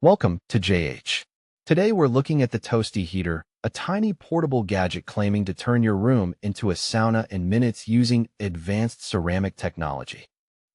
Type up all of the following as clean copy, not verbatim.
Welcome to JH. Today we're looking at the Toasty heater, a tiny portable gadget claiming to turn your room into a sauna in minutes using advanced ceramic technology.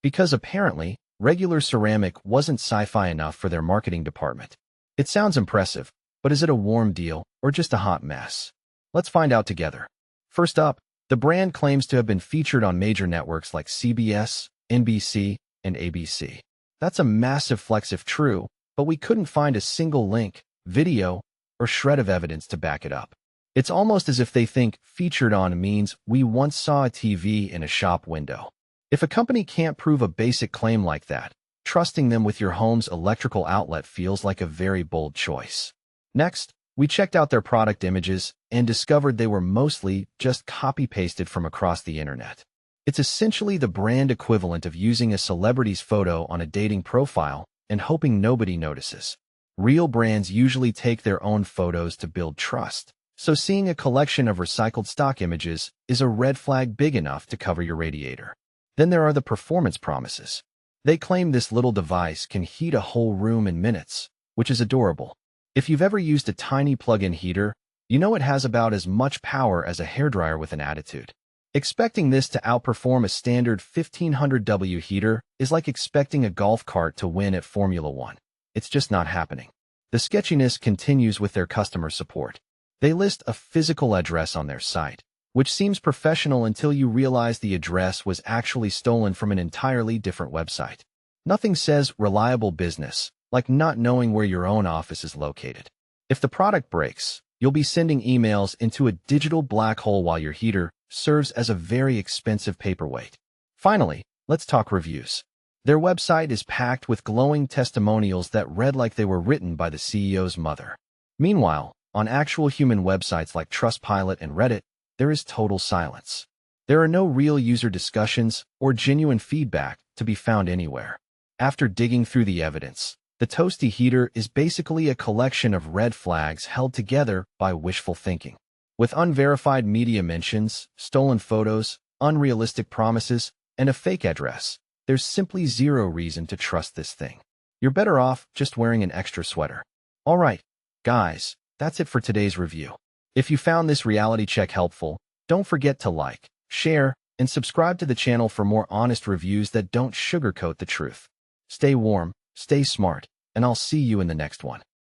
Because apparently, regular ceramic wasn't sci-fi enough for their marketing department. It sounds impressive, but is it a warm deal or just a hot mess? Let's find out together. First up, the brand claims to have been featured on major networks like CBS, NBC, and ABC. That's a massive flex if true, but we couldn't find a single link, video, or shred of evidence to back it up. It's almost as if they think featured on means we once saw a TV in a shop window. If a company can't prove a basic claim like that, trusting them with your home's electrical outlet feels like a very bold choice. Next, we checked out their product images and discovered they were mostly just copy-pasted from across the internet. It's essentially the brand equivalent of using a celebrity's photo on a dating profile and hoping nobody notices. Real brands usually take their own photos to build trust, so seeing a collection of recycled stock images is a red flag big enough to cover your radiator. Then there are the performance promises. They claim this little device can heat a whole room in minutes, which is adorable. If you've ever used a tiny plug-in heater, you know it has about as much power as a hairdryer with an attitude. Expecting this to outperform a standard 1500W heater is like expecting a golf cart to win at Formula One. It's just not happening. The sketchiness continues with their customer support. They list a physical address on their site, which seems professional until you realize the address was actually stolen from an entirely different website. Nothing says reliable business, like not knowing where your own office is located. If the product breaks, you'll be sending emails into a digital black hole while your heater serves as a very expensive paperweight. Finally, let's talk reviews. Their website is packed with glowing testimonials that read like they were written by the CEO's mother. Meanwhile, on actual human websites like Trustpilot and Reddit, there is total silence. There are no real user discussions or genuine feedback to be found anywhere. After digging through the evidence, the Toasty heater is basically a collection of red flags held together by wishful thinking. With unverified media mentions, stolen photos, unrealistic promises, and a fake address, there's simply zero reason to trust this thing. You're better off just wearing an extra sweater. Alright, guys, that's it for today's review. If you found this reality check helpful, don't forget to like, share, and subscribe to the channel for more honest reviews that don't sugarcoat the truth. Stay warm, stay smart, and I'll see you in the next one.